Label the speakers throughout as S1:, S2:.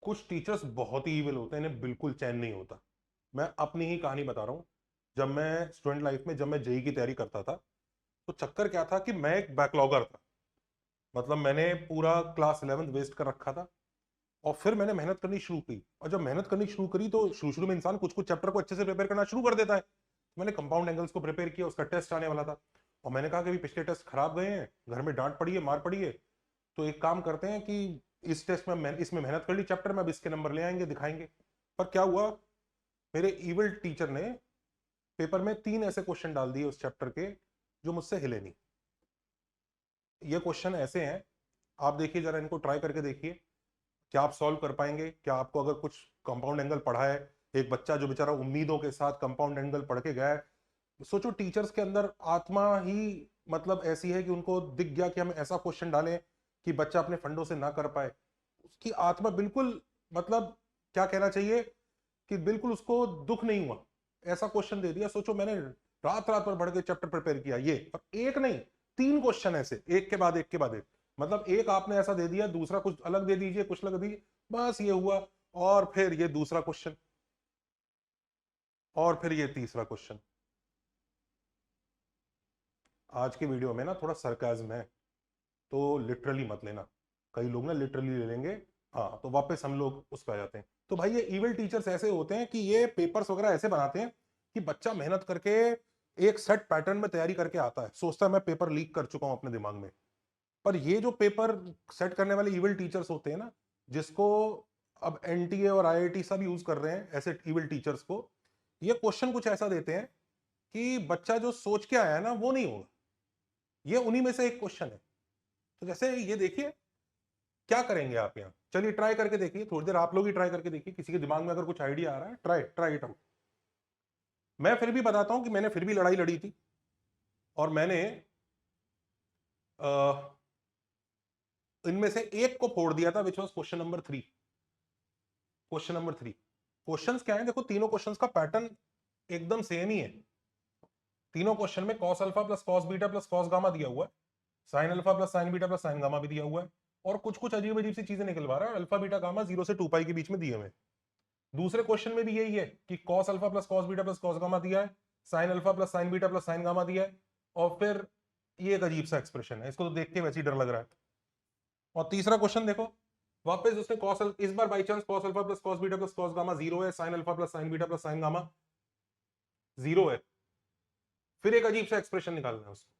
S1: कुछ टीचर्स बहुत ही इविल होते हैं, इन्हें बिल्कुल चैन नहीं होता। मैं अपनी ही कहानी बता रहा हूँ। जब मैं स्टूडेंट लाइफ में, जब मैं जेई की तैयारी करता था, तो चक्कर क्या था कि मैं एक बैकलॉगर था। मतलब मैंने पूरा क्लास 11th वेस्ट कर रखा था। और फिर मैंने मेहनत करनी शुरू की, और जब मेहनत करनी शुरू करी तो शुरू शुरू में इंसान कुछ कुछ चैप्टर को अच्छे से प्रिपेयर करना शुरू कर देता है। तो मैंने कंपाउंड एंगल्स को प्रिपेयर किया, उसका टेस्ट आने वाला था। और मैंने कहा कि अभी पिछले टेस्ट खराब गए हैं, घर में डांट पड़ी है, मार पड़ी है, तो एक काम करते हैं कि इस टेस्ट में इसमें मेहनत कर ली चैप्टर में, अब इसके नंबर ले आएंगे, दिखाएंगे। पर क्या हुआ, मेरे इविल टीचर ने पेपर में 3 ऐसे क्वेश्चन डाल दिए उस चैप्टर के जो मुझसे हिले नहीं। ये क्वेश्चन ऐसे हैं, आप देखिए जरा, इनको ट्राई करके देखिए, क्या आप सॉल्व कर पाएंगे? क्या आपको अगर कुछ कंपाउंड एंगल पढ़ा है, एक बच्चा जो बेचारा उम्मीदों के साथ कंपाउंड एंगल पढ़ के गया है, सोचो टीचर्स के अंदर आत्मा ही मतलब ऐसी है कि उनको दिख गया कि हम ऐसा क्वेश्चन डालें कि बच्चा अपने फंडों से ना कर पाए। उसकी आत्मा बिल्कुल, मतलब क्या कहना चाहिए, कि बिल्कुल उसको दुख नहीं हुआ, ऐसा क्वेश्चन दे दिया। सोचो मैंने रात रात भर पढ़ के चैप्टर प्रिपेयर किया, ये और एक नहीं, 3 क्वेश्चन ऐसे, एक के बाद एक के बाद एक। मतलब एक आपने ऐसा दे दिया, दूसरा कुछ अलग दे दीजिए, कुछ अलग दीजिए, बस ये हुआ। और फिर ये दूसरा क्वेश्चन, और फिर ये तीसरा क्वेश्चन। आज के वीडियो में ना थोड़ा सरकाज़म है, तो लिटरली मत लेना। कई लोग ना लिटरली ले लेंगे, हाँ, तो वापस हम लोग उस पर आ जाते हैं। तो भाई ये इविल टीचर्स ऐसे होते हैं कि ये पेपर्स वगैरह ऐसे बनाते हैं कि बच्चा मेहनत करके एक सेट पैटर्न में तैयारी करके आता है, सोचता है मैं पेपर लीक कर चुका हूं अपने दिमाग में। पर ये जो पेपर सेट करने वाले इविल टीचर्स होते हैं ना, जिसको अब एनटीए और आईआईटी सब यूज कर रहे हैं ऐसे इविल टीचर्स को, ये क्वेश्चन कुछ ऐसा देते हैं कि बच्चा जो सोच के आया है ना वो नहीं होगा। ये उन्हीं में से एक क्वेश्चन है। तो जैसे ये देखिए, क्या करेंगे आप यहाँ, चलिए ट्राई करके देखिए, थोड़ी देर आप लोग ही ट्राई करके देखिए, किसी के दिमाग में अगर कुछ आइडिया आ रहा है, ट्राई ट्राई इट आउट। मैं फिर भी बताता हूं कि मैंने फिर भी लड़ाई लड़ी थी, और मैंने इनमें से एक को फोड़ दिया था, which was question number 3। Question number 3, questions क्या है देखो, तीनों क्वेश्चंस का पैटर्न एकदम सेम ही है। तीनों क्वेश्चन में cos alpha plus cos beta plus cos gamma दिया हुआ है, sine alpha plus sine beta plus sine gamma भी दिया हुआ है, और कुछ कुछ अजीब अजीब सी चीजें निकलवा रहा है, अल्फा बीटा गामा 0 से 2 पाई के बीच में दिए हुए हैं। दूसरे क्वेश्चन में भी यही है कि cos alpha plus cos beta plus cos gamma दिया है, sine alpha plus sine beta plus sine gamma दिया है, और फिर ये एक अजीब सा एक्सप्रेशन है, इसको तो देख के वैसे ही डर लग रहा है। और तीसरा क्वेश्चन देखो, वापस उसने कॉस, इस बार by chance cos alpha plus cos beta plus cos gamma 0 है, sine alpha plus sine beta plus sine gamma 0 है, फिर एक अजीब सा एक्सप्रेशन निकालना है उसको।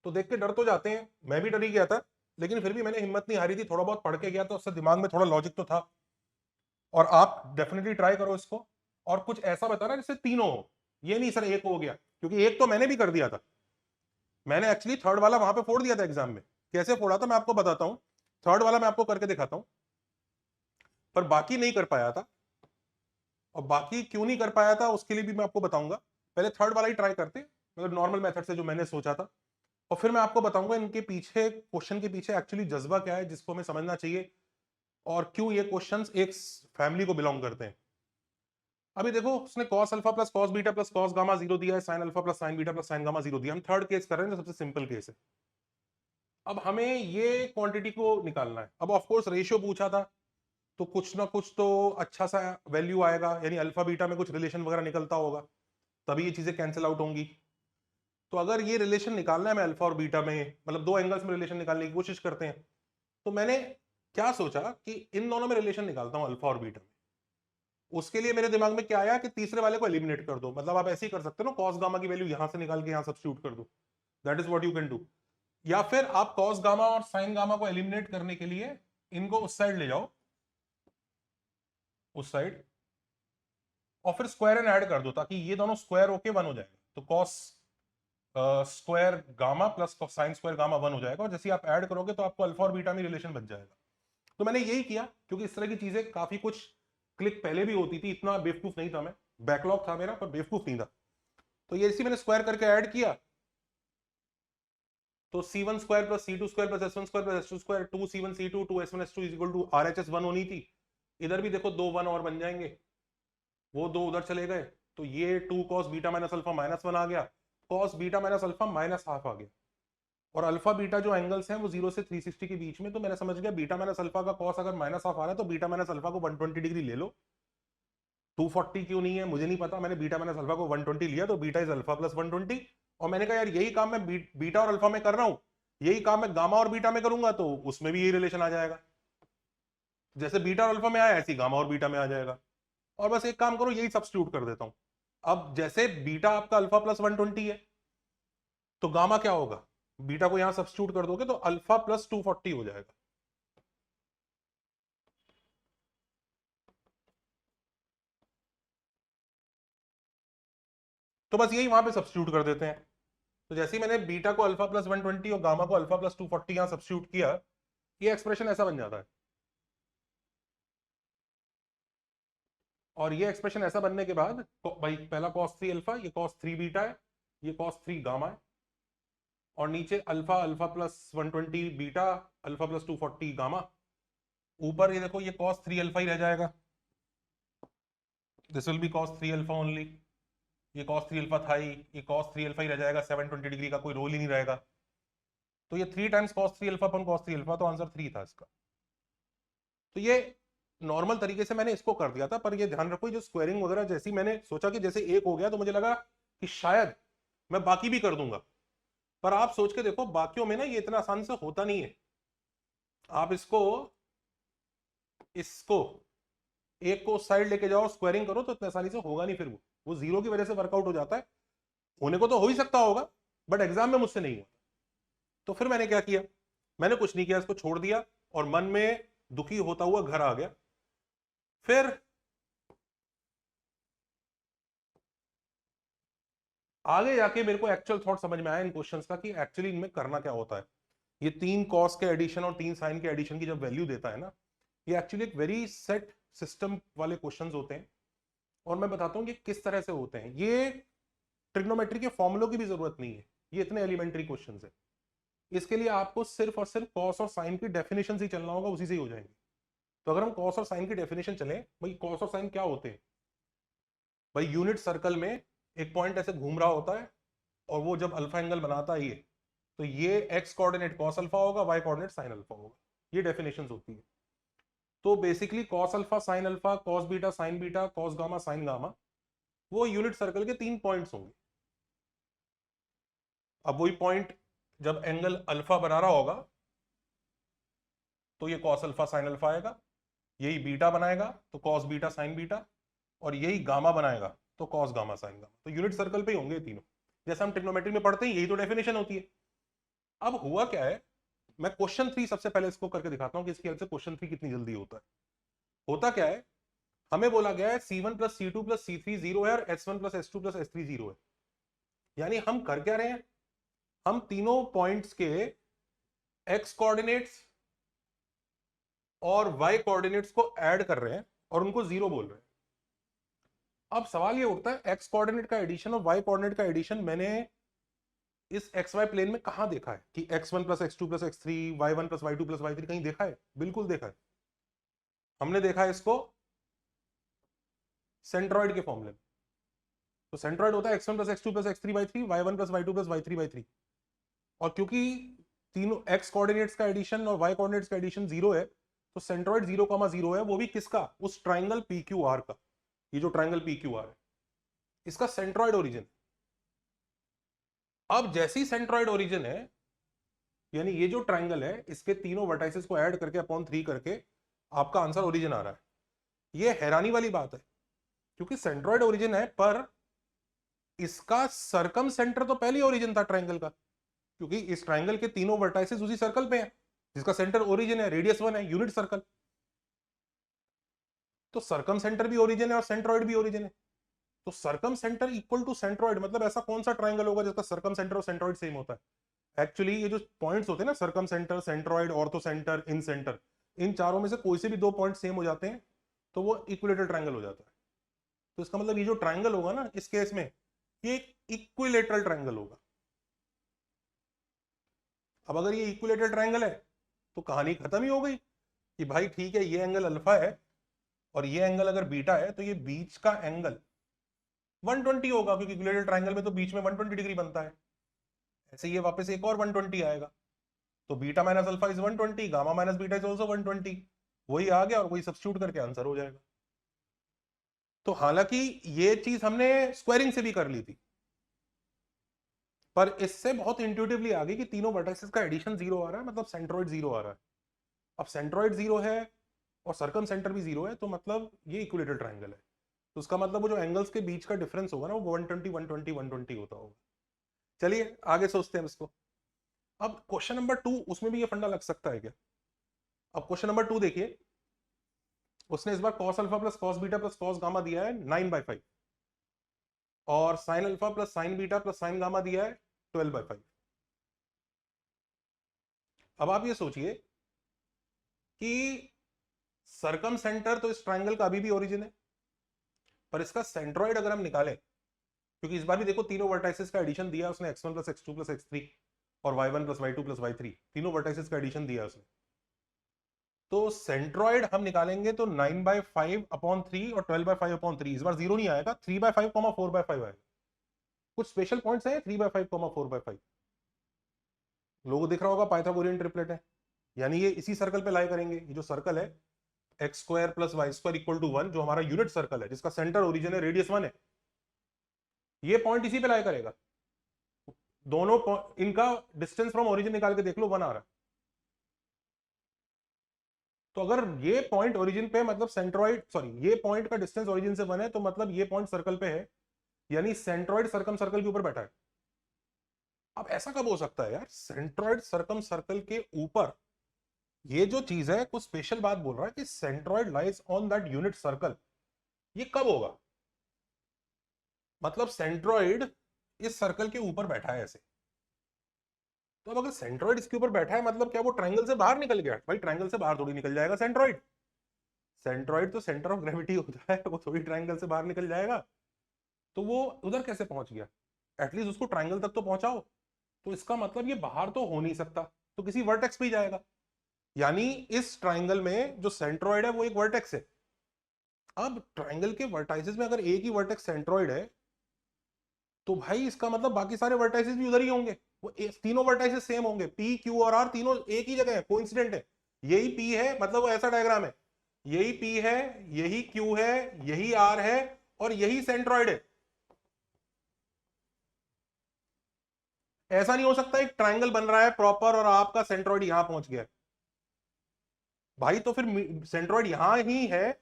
S1: तो देख के डर तो जाते हैं, मैं भी डर ही गया था, लेकिन फिर भी मैंने हिम्मत नहीं हारी थी, थोड़ा बहुत पढ़ के गया तो उससे दिमाग में थोड़ा लॉजिक तो था। और आप डेफिनेटली ट्राई करो इसको, और कुछ ऐसा बताना जिससे तीनों हो, ये नहीं सर एक हो गया, क्योंकि एक तो मैंने भी कर दिया था। मैंने एक्चुअली थर्ड वाला वहां पे फोड़ दिया था एग्जाम में। कैसे फोड़ा था मैं आपको बताता हूं, थर्ड वाला मैं आपको करके दिखाता हूं, पर बाकी नहीं कर पाया था। और बाकी क्यों नहीं कर पाया था उसके लिए भी मैं आपको बताऊंगा। पहले थर्ड वाला ही ट्राई करते, मतलब नॉर्मल मेथड से जो मैंने सोचा था, और फिर मैं आपको बताऊंगा इनके पीछे, क्वेश्चन के पीछे एक्चुअली जज्बा क्या है जिसको हमें समझना चाहिए, और क्यों ये क्वेश्चंस एक फैमिली को बिलोंग करते हैं। अभी देखो, उसने cos alpha plus cos beta plus cos gamma 0 दिया है, sin alpha plus sin beta plus sin gamma 0 दिया। हम थर्ड केस कर रहे हैं जो सबसे सिंपल केस है। अब हमें ये क्वांटिटी को निकालना है। अब ऑफ कोर्स रेशियो पूछा था, तो कुछ ना कुछ तो अच्छा सा वैल्यू आएगा, यानी अल्फा बीटा में कुछ रिलेशन वगैरह निकलता होगा, तभी ये चीजें कैंसिल आउट होंगी। तो अगर ये रिलेशन निकालना है हमें अल्फा और बीटा में, मतलब दो एंगल्स में रिलेशन निकालने की कोशिश करते हैं, तो मैंने क्या सोचा कि इन दोनों में रिलेशन निकालता हूं, अल्फा और बीटा में। उसके लिए मेरे दिमाग में क्या आया कि तीसरे वाले को एलिमिनेट कर दो, मतलब आप ऐसे ही कर सकते हो ना, कॉस गामा की वैल्यू यहां से निकाल के यहां सब्स्टिट्यूट कर दो, that is what you can do. या फिर आप कॉस गामा और साइन गामा को एलिमिनेट करने के लिए इनको उस साइड ले जाओ, उस साइड, और फिर स्क्वायर एंड ऐड कर दो, ताकि ये दोनों स्क्वायर होके 1 हो जाएगा। तो cos square gamma plus sine square gamma 1 हो जाएगा, और जैसे आप ऐड करोगे तो आपको अल्फा और बीटा में रिलेशन बच जाएगा। तो मैंने यही किया, क्योंकि इस तरह की चीजें काफी कुछ क्लिक पहले भी होती थी, इतना बेवकूफ नहीं था मैं, बैकलॉग था मेरा पर बेवकूफ नहीं था। तो ये इसी मैंने स्क्वायर करके ऐड किया, तो c1 square plus c2 square plus s1 square plus s2 square 2c1 c2 2s1 s2 is equal to RHS 1 होनी थी। इधर भी देखो 2 1 और बन जाएंगे, वो दो उधर चले गए, तो ये 2 cos beta minus alpha minus 1 आ गया, cos beta minus alpha minus half आ गया। और अल्फा बीटा जो एंगल्स हैं वो 0 से 360 के बीच में, तो मैंने समझ गया बीटा माइनस अल्फा का कॉस अगर माइनस हाफ आ रहा है तो बीटा माइनस अल्फा को 120 डिग्री ले लो। 240 क्यों नहीं है मुझे नहीं पता, मैंने बीटा माइनस अल्फा को 120 लिया, तो बीटा इज अल्फा प्लस 120। और मैंने कहा यार यही काम मैं बीटा और अल्फा में कर रहा हूं, यही काम मैं गामा और बीटा में करूंगा तो उसमें भी यही रिलेशन आ जाएगा, जैसे बीटा और अल्फा में आया ऐसे गामा और बीटा में आ जाएगा। और बस एक काम करो, यही सब्स्टिट्यूट कर देता हूं। अब जैसे बीटा आपका अल्फा प्लस 120 है, तो गामा क्या होगा, बीटा को यहां सब्स्टिट्यूट कर दोगे तो अल्फा प्लस 240 हो जाएगा। तो बस यही वहां पे सब्स्टिट्यूट कर देते हैं। तो जैसे ही मैंने बीटा को अल्फा प्लस 120 और गामा को अल्फा प्लस 240 यहां सब्स्टिट्यूट किया, ये एक्सप्रेशन ऐसा बन जाता है। और ये एक्सप्रेशन ऐसा बनने के बाद भाई पहला cos 3 अल्फा, ये cos 3 बीटा है, ये cos 3 गामा है, और नीचे alpha alpha plus 120 beta alpha plus 240 gamma, ऊपर ये देखो ये cos 3 अल्फा ही रह जाएगा, this will be cos 3 alpha only, ये cos 3 अल्फा था ही, ये cos 3 अल्फा ही रह जाएगा, 720 डिग्री का कोई रोल ही नहीं रहेगा। तो ये 3 टाइम्स cos 3 अल्फा अपन cos 3 अल्फा, तो आंसर 3 था इसका। तो ये नॉर्मल तरीके से मैंने इसको कर दिया था, पर ये ध्यान रखो जो स्क्वायरिंग वगैरह जैसी मैंने सोचा कि जैसे एक हो गया तो मुझे लगा कि शायद मैं बाकी भी कर दूंगा, पर आप सोच के देखो बाकियों में ना ये इतना आसान से होता नहीं है। आप इसको इसको एक को साइड लेके जाओ स्क्वायरिंग करो तो इतनी आसानी से होगा नहीं, फिर वो जीरो की वजह से वर्कआउट हो जाता है। होने को तो हो ही सकता होगा, बट एग्जाम में मुझसे नहीं हुआ। तो फिर मैंने क्या किया, मैंने कुछ नहीं किया, इसको छोड़ दिया और मन में दुखी होता हुआ घर आ गया। फिर आगे जाके मेरे को एक्चुअल थॉट समझ में आया इन क्वेश्चंस का कि एक्चुअली इनमें करना क्या होता है। ये 3 कॉस के एडिशन और 3 साइन के एडिशन की जब वैल्यू देता है ना, ये एक्चुअली एक वेरी सेट सिस्टम वाले क्वेश्चंस होते हैं। और मैं बताता हूँ कि किस तरह से होते हैं। ये ट्रिग्नोमेट्री के फॉर्मुलों की भी जरूरत नहीं है, ये इतने एलिमेंट्री क्वेश्चंस है। इसके लिए आपको सिर्फ और सिर्फ कॉस और साइन की डेफिनेशन से ही चलना होगा, उसी से ही हो जाएंगे। तो अगर हम कॉस और साइन की डेफिनेशन चले, भाई कॉस और साइन क्या होते हैं, भाई यूनिट सर्कल में एक पॉइंट ऐसे घूम रहा होता है और वो जब अल्फा एंगल बनाता है ये, तो ये एक्स कोऑर्डिनेट कॉस अल्फा होगा, वाई कोऑर्डिनेट साइन अल्फा होगा, ये डेफिनेशन होती है। तो basically cos alpha sine alpha, cos beta sine beta, cos gamma sign gamma, वो यूनिट सर्कल के 3 पॉइंट्स होंगे। अब वही पॉइंट जब एंगल अल्फा बना रहा होगा तो ये कॉस अल्फा साइन अल्फा आएगा, यही बीटा बनाएगा तो कॉस बीटा साइन बीटा, और यही गामा बनाएगा तो कॉस गामा साइन गामा। तो यूनिट सर्कल पे ही होंगे तीनों, जैसे हम ट्रिग्नोमेट्री में पढ़ते हैं, यही तो डेफिनेशन होती है। अब हुआ क्या है, मैं क्वेश्चन 3 सबसे पहले इसको करके दिखाता हूं कि इसकी हेल्प से क्वेश्चन 3 कितनी जल्दी होता है। होता क्या है, हमें बोला गया है C1 plus C2 plus C3 zero है और S1 plus S2 plus S3 zero है। यानी हम कर क्या रहे हैं, हम तीनों पॉइंट्स के एक्स कोऑर्डिनेट्स और वाई कोऑर्डिनेट्स को ऐड कर रहे हैं और उनको जीरो बोल रहे हैं। अब सवाल ये उठता है, एक्स कोऑर्डिनेट का एडिशन और वाई कोऑर्डिनेट का एडिशन मैंने इस एक्स वाई प्लेन में कहां देखा है कि x1 plus x2 plus x3 y1 plus y2 plus y3, कहीं देखा है? बिल्कुल देखा है। हमने देखा है इसको सेंट्रॉइड के फॉर्मूले में। तो सेंट्रॉइड होता है x1 plus x2 plus x3 y3, y1 plus y2 plus y3 y3। और क्योंकि तीनों x कोऑर्डिनेट्स का एडिशन और y कोऑर्डिनेट्स का एडिशन जीरो है, तो सेंट्रॉइड 0,0 है, वो भी किसका, उस ट्राइंगल PQR का। ये जो ट्राइंगल PQR है इसका सेंट्रॉइड ओरिजिन। अब जैसी सेंट्रॉइड ओरिजिन है, यानी ये जो ट्राइंगल है इसके तीनों वर्टाइसेस को ऐड करके अपॉन 3 करके आपका आंसर ओरिजिन आ रहा है। ये हैरानी वाली बात है, क्योंकि सेंट्रॉइड ओरिजिन है पर इसका सरकम सेंटर तो पहले ओरिजिन था ट्राइंगल का, क्योंकि इस ट्राइंगल के तीनों वर्टाइसेस उसी सर्कल पे हैं जिसका सेंटर ओरिजिन है, रेडियस 1 है, यूनिट सर्कल। तो सरकम सेंटर भी ओरिजिन है और सेंट्रॉइड भी ओरिजिन है। तो सरकम सेंटर इक्वल टू सेंट्रॉइड, मतलब ऐसा कौन सा ट्राइंगल होगा जिसका सरकम सेंटर और सेंट्रॉइड सेम होता है? एक्चुअली ये जो पॉइंट्स होते हैं ना, सरकम सेंटर, सेंट्रॉइड, ऑर्थो सेंटर, इन सेंटर, इन चारों में से कोई से भी 2 पॉइंट सेम हो जाते हैं तो वो इक्विलेटरल ट्राइंगल हो जाता है। तो इसका मतलब ये जो ट्राइंगल होगा ना इस केस में, ये एक इक्विलेटरल ट्राइंगल होगा। अब अगर ये इक्विलेटरल ट्राइंगल है तो कहानी खत्म ही हो गई कि भाई ठीक है, ये एंगल अल्फा है और ये एंगल अगर बीटा है, तो ये बीच का एंगल 120 होगा, क्योंकि इक्विलेटरल ट्राइंगल में तो बीच में 120 डिग्री बनता है। ऐसे ये वापस एक और 120 आएगा, तो beta minus alpha is 120, gamma minus beta is also 120, वही आ गया और वही सब्स्टिट्यूट करके आंसर हो जाएगा। तो हालांकि ये चीज हमने स्क्वायरिंग से भी कर ली थी, पर इससे बहुत इंट्यूटिवली आ गई कि तीनों वर्टिसेस का एडिशन जीरो आ रहा है, मतलब सेंट्रोइड जीरो आ रहा है। अब सेंट्रोइड जीरो है और सर्कम सेंटर भी जीरो है, तो मतलब ये इक्विलेटरल ट्रायंगल है, तो उसका मतलब वो जो एंगल्स के बीच का डिफरेंस होगा ना, वो 120 120 120 होता होगा। चलिए आगे सोचते हैं इसको। अब क्वेश्चन नंबर 2, उसमें भी ये फंडा लग सकता है क्या? अब क्वेश्चन नंबर 2 देखिए, उसने इस बार cos alpha plus cos beta plus cos gamma दिया है 9/5, और sine alpha plus sine beta plus sine gamma दिया है 12/5। अब आप ये सोचिए कि सरकम सेंटर तो इस ट्राइंगल का अभी भी ओरिजिन है, पर इसका सेंट्रॉइड अगर हम निकालें, क्योंकि इस बार भी देखो तीनों वर्टाइसेस का एडिशन दिया उसने, x1 plus x2 plus x3 और y1 plus y2 plus y3, तीनों वर्टाइसेस का एडिशन दिया उसने। तो सेंट्रॉइड हम निकालेंगे तो 9/5/3 और 12/5/3, इस बार जीरो नहीं आएगा, 3/5 4/5 आएगा। कुछ स्पेशल पॉइंट्स हैं 3/5 4/5, लोगों को दिख रहा होगा पाइथागोरियन ट्रिपलेट है, यानी ये इसी सर्कल पे लाई करेंगे। ये जो सर्कल है x square plus y square equal to 1, जो हमारा यूनिट सर्कल है जिसका सेंटर ओरिजिन है रेडियस 1 है, ये पॉइंट इसी पे लाई करेगा। दोनों इनका डिस्टेंस फ्रॉम ओरिजिन निकाल के देख लो, 1 आ रहा है। तो अगर ये पॉइंट ओरिजिन पे, मतलब सेंट्रॉइड, सॉरी, ये पॉइंट का डिस्टेंस ओरिजिन से 1 है, तो मतलब ये पॉइंट सर्कल पे है, यानी सेंट्रॉइड सर्कम सर्कल के ऊपर बैठा है। अब ऐसा कब हो सकता है यार, सेंट्रॉइड सर्कम सर्कल के ऊपर? ये जो चीज है कुछ स्पेशल बात बोल रहा है कि centroid lies on that unit circle, ये कब होगा? मतलब सेंट्रॉइड इस सर्कल के ऊपर बैठा है ऐसे, तो अब अगर सेंट्रॉइड इसके ऊपर बैठा है, मतलब क्या वो ट्रायंगल से बाहर निकल गया? भाई ट्रायंगल से बाहर थोड़ी निकल जाएगा सेंट्रॉइड, सेंट्रॉइड तो सेंटर ऑफ ग्रेविटी होता है, वो थोड़ी ट्रायंगल से बाहर निकल जाएगा। तो वो उधर कैसे पहुंच गया? एटलीस्ट उसको ट्रायंगल तक तो पहुंचाओ। तो इसका मतलब ये बाहर तो हो नहीं सकता, तो किसी वर्टेक्स पे ही जाएगा, यानी इस ट्रायंगल में जो सेंट्रॉइड है वो एक वर्टेक्स है। अब ट्रायंगल के वर्टाइसेस में अगर एक ही वर्टेक्स सेंट्रॉइड है, तो भाई इसका मतलब बाकी सारे वर्टाइसेस भी उधर ही होंगे, वो तीनों वर्टाइसेस सेम होंगे, पी क्यू और आर तीनों एक ही जगह है, कोइंसिडेंट है। यही पी है, मतलब वो ऐसा डायग्राम है, यही पी है, यही क्यू है, यही आर है, और यही सेंट्रॉइड है। ऐसा नहीं हो सकता एक ट्रायंगल बन रहा है प्रॉपर और आपका सेंट्रॉइड यहां पहुंच गया। भाई तो फिर सेंट्रॉइड यहां ही है,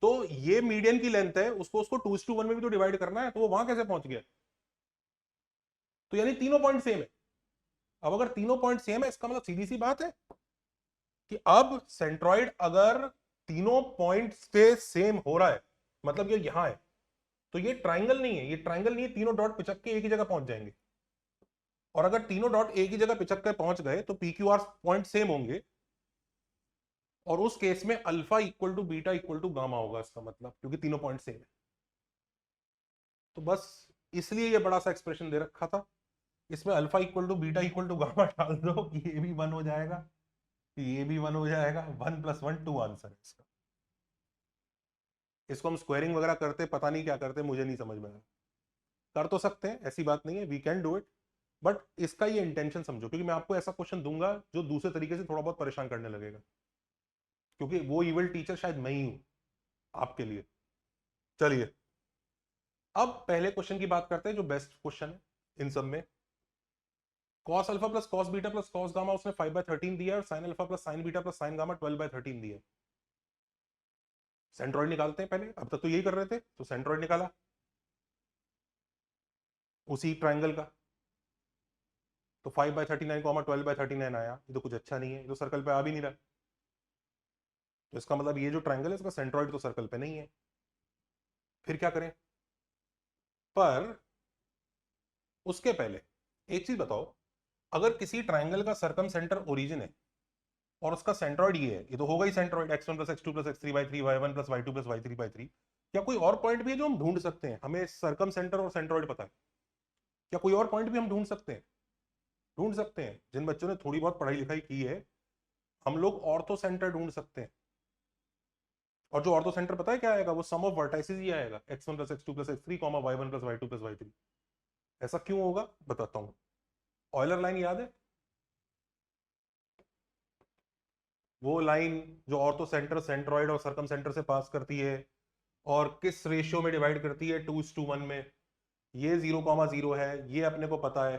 S1: तो ये मीडियन की लेंथ है, उसको उसको 2:1 में भी तो डिवाइड करना है, तो वो वहां कैसे पहुंच गया? तो यानी तीनों पॉइंट सेम है। अब अगर तीनों पॉइंट सेम है, इसका मतलब सीधी सी बात है कि अब सेंट्रॉइड अगर तीनों पॉइंट पे सेम हो रहा है, मतलब ये यहां है, तो ये ट्राइंगल नहीं है, ये ट्राइंगल नहीं है, तीनों डॉट पिचक के एक ही जगह पहुंच जाएंगे। और अगर तीनों डॉट एक ही जगह पिचक कर पहुंच गए तो पीक्यूआर पॉइंट सेम होंगे, और उस केस में alpha equal to beta equal to gamma होगा, इसका मतलब, क्योंकि तीनों पॉइंट सेम है। तो बस इसलिए ये बड़ा सा एक्सप्रेशन दे रखा था, इसमें alpha equal to beta equal to gamma डाल दो, ये भी 1 हो जाएगा, ये भी 1 हो जाएगा, 1 + 1 2 आंसर है इसका। इसको हम स्क्वायरिंग वगैरह करते, पता नहीं क्या करते, मुझे नहीं समझ में आया। कर तो सकते हैं, ऐसी बात नहीं है, we can do it, but इसका ये इंटेंशन समझो, क्योंकि मैं आपको ऐसा क्वेश्चन दूंगा जो दूसरे तरीके से थोड़ा बहुत परेशान करने लगेगा, क्योंकि वो इविल टीचर शायद मैं ही हूं आपके लिए। चलिए अब पहले क्वेश्चन की बात करते हैं जो बेस्ट क्वेश्चन है इन सब में। cos alpha plus cos beta plus cos gamma उसने 5/13 दिया है, और sin alpha plus sin beta plus sin gamma 12/13 दिया है। सेंट्रॉइड निकालते हैं पहले, अब तक तो यही कर रहे थे, तो सेंट्रॉइड निकाला उसी ट्राइंगल का, तो 5/39 12/39 आया। ये तो कुछ अच्छा नहीं है, ये तो सर्कल पे आ भी नहीं रहा, तो इसका मतलब ये जो ट्राइंगल है इसका सेंट्रॉइड तो सर्कल पे नहीं है। फिर क्या करें? पर उसके पहले एक चीज बताओ, अगर किसी ट्राइंगल का सर्कम सेंटर ओरिजिन है और उसका सेंट्रॉइड ये है, ये तो होगा ही centroid, x1 + x2 + x3/3 y1 + y2 + y3/3, क्या कोई और पॉइंट भी है जो हम ढूंढ सकते हैं? हमें सर्कम सेंटर और सेंट्रॉइड पता है, क्या कोई और पॉइंट भी हम ढूंढ सकते हैं? ढूंढ सकते हैं। जिन बच्चों ने थोड़ी बहुत पढ़ाई लिखाई की है, हम लोग ऑर्थो सेंटर ढूंढ सकते हैं, और जो ऑर्थो सेंटर पता है क्या आएगा? वो सम ऑफ वर्टाइसेस ही आएगा, x1 + x2 + x3, y1 + y2 + y3। ऐसा क्यों होगा बताता हूं। ऑयलर लाइन याद है? वो लाइन जो ऑर्थो सेंटर, सेंट्रॉइड और सर्कम सेंटर से पास करती है और किस रेशियो में डिवाइड करती है, 2:1 में। ये 0,0 है, ये अपने को पता है।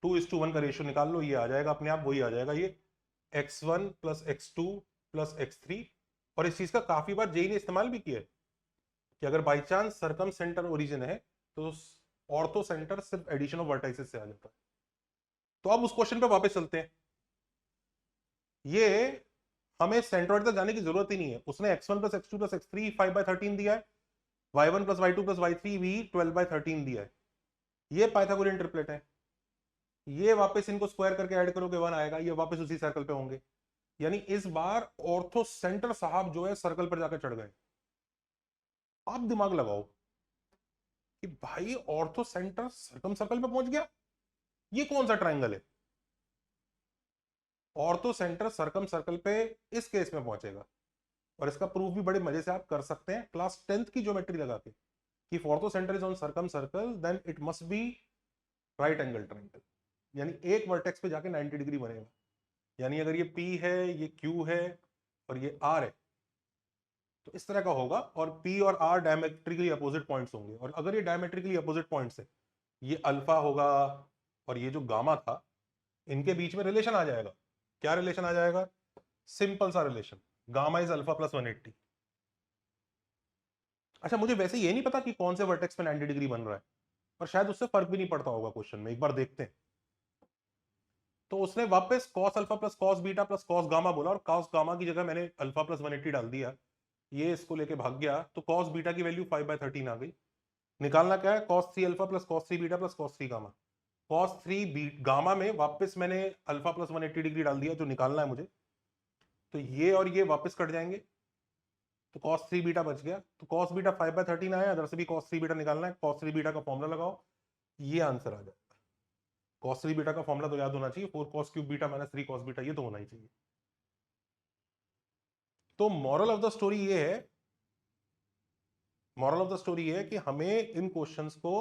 S1: टू इज टू वन का रेशियो निकाल लो, ये आ जाएगा अपने आप, वही आ जाएगा ये x1 plus x2 plus x3। और इस चीज का काफी बार जेई ने इस्तेमाल भी किया है कि अगर by chance circum centre origin है तो ऑर्थो सेंटर सिर्फ एडिशन ऑफ वर्टाइसेस से आ जाता है। तो अब उस क्वेश्चन पे वापस चलते हैं। ये हमें सेंट्रॉइड तक जाने की जरूरत ही नहीं है, उसने x1 plus x2 plus x3 5/13 दिया है, y1 plus y2 plus y3 भी 12/13 दिया है। ये पाइथागोरियन ट्रिपलेट है। ये वापस इनको स्क्वायर करके ऐड करोगे 1 आएगा, ये वापस उसी सर्कल पे होंगे। यानी इस बार ऑर्थो सेंटर साहब जो है सर्कल पर जाकर चढ़ गए। आप दिमाग लगाओ कि भाई ऑर्थो सेंटर सर्कम सर्कल पे पहुंच गया, ये कौन सा ट्रायंगल है? ऑर्थो सेंटर सर्कम सर्कल पे इस केस में पहुंचेगा। और इसका प्रूफ भी बड़े मजे से आप कर सकते हैं क्लास 10th की ज्योमेट्री लगा के कि orthocentre is on circumcircle then it must be right angle triangle. यानी एक वर्टेक्स पे जाके 90 डिग्री बनेगा। यानी अगर ये P है, ये Q है और ये R है तो इस तरह का होगा। और P और R डायमेट्रिकली अपोजिट पॉइंट्स होंगे। और अगर ये डायमेट्रिकली अपोजिट पॉइंट्स है, ये अल्फा होगा और ये जो गामा था, इनके बीच में रिलेशन आ जाएगा। क्या रिलेशन आ जाएगा? सिंपल सा relation, gamma is alpha plus 180। अच्छा, मुझे वैसे ये नहीं पता कि कौन से वर्टेक्स पे 90 डिग्री बन रहा है, पर शायद उससे फर्क भी नहीं पड़ता होगा क्वेश्चन में, एक बार देखते हैं। तो उसने वापस cos alpha plus cos beta plus cos gamma बोला और cos गामा की जगह मैंने अल्फा प्लस 180 डाल दिया। ये इसको लेके भाग गया तो cos बीटा की वैल्यू 5/13 आ गई। निकालना क्या है? cos 3 alpha plus cos 3 beta plus cos 3 gamma. cos 3 gamma में वापस मैंने अल्फा प्लस 180 डिग्री डाल दिया जो निकालना है मुझे। तो ये और ये वापस कट जाएंगे तो cos 3 बीटा बच गया। तो cos बीटा 5/13 आया, अदर से भी cos 3 बीटा निकालना है। cos 3 बीटा का फॉर्मूला लगाओ, ये आंसर आ जाएगा। cos 3 बीटा का फॉर्मूला तो याद होना चाहिए, 4 cos cube beta minus 3 cos beta, ये तो होना ही चाहिए। तो मॉरल ऑफ द स्टोरी ये है, मॉरल ऑफ द स्टोरी है कि हमें इन क्वेश्चंस को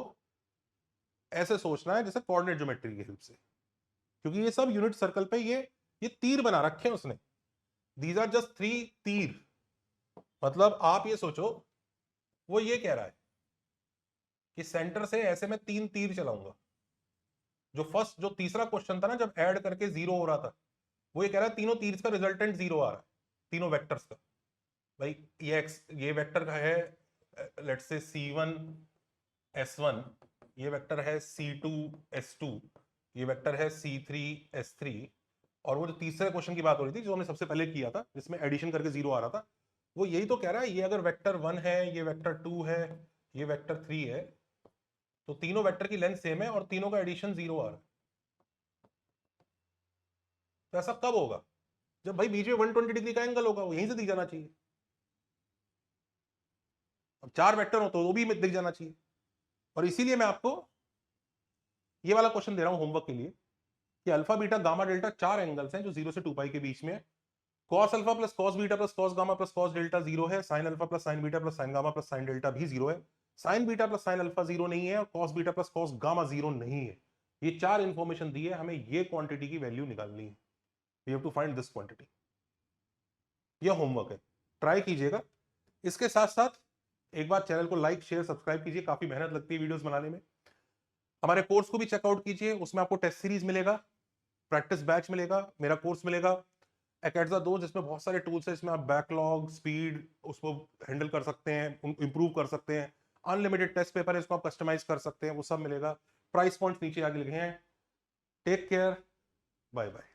S1: ऐसे सोचना है जैसे कोऑर्डिनेट ज्योमेट्री की हेल्प से, क्योंकि ये सब यूनिट सर्कल पे ये तीर बना रखे हैं उसने। दीज आर जस्ट 3 तीर। मतलब आप ये सोचो, वो ये कह रहा है कि सेंटर से ऐसे में 3 तीर चलाऊंगा। जो तीसरा क्वेश्चन था ना, जब ऐड करके 0 हो रहा था, वो ये कह रहा है तीनों तीर का रिजल्टेंट 0 आ रहा है, तीनों वेक्टर्स का। भाई ये वेक्टर का है लेट्स से C1 S1, ये वेक्टर है C2 S2, ये वेक्टर है C3 S3। और वो जो तीसरे क्वेश्चन की बात हो रही थी जो हमने सबसे पहले किया था जिसमें एडिशन करके 0 आ रहा था, वो यही तो कह रहा है ये अगर वेक्टर 1 है, ये वेक्टर 2 है, ये वेक्टर 3 है, तो तीनों वेक्टर की लेंथ सेम है और तीनों का एडिशन 0 आ रहा है। तो ऐसा कब होगा? जब भाई बीच में 120 डिग्री का एंगल होगा, वो यहीं से दिख जाना चाहिए। अब 4 वेक्टर हो तो वो भी दिख जाना चाहिए। और इसीलिए मैं आपको ये वाला क्वेश्चन दे रहा हूं होमवर्क के लिए कि alpha beta gamma delta 4 angles हैं जो 0 से 2 पाई के बीच में है। cos alpha plus cos beta plus cos gamma plus cos delta 0 है। sin alpha plus sin beta plus sin gamma plus sin delta भी 0 है। sin beta plus sin alpha 0 नहीं है और cos beta plus cos gamma 0 नहीं है। ये 4 information दी है, हमें ये क्वांटिटी की वैल्यू निकालनी है। We have to find this quantity. ये होमवर्क है, ट्राई कीजिएगा। इसके साथ साथ एक बार चैनल को लाइक शेयर सब्सक्राइब कीजिए, काफी मेहनत लगती है वीडियोस बनाने में। हमारे कोर्स को भी चेकआउट कीजिए, उसमें आपको टेस्ट सीरीज मिलेगा, प्रैक्टिस बैच मिलेगा, मेरा कोर्स मिलेगा एकेडजा 2 जिसमें बहुत सारे टूल्स हैं। इसमें आप बैकलॉग स्पीड उसको हैंडल कर सकते हैं, इंप्रूव कर सकते हैं। अनलिमिटेड टेस्ट पेपर है, इसको आप कस्टमाइज कर सकते हैं, वो सब मिलेगा। प्राइस पॉइंट्स नीचे आगे लिखे हैं। Take care, bye bye.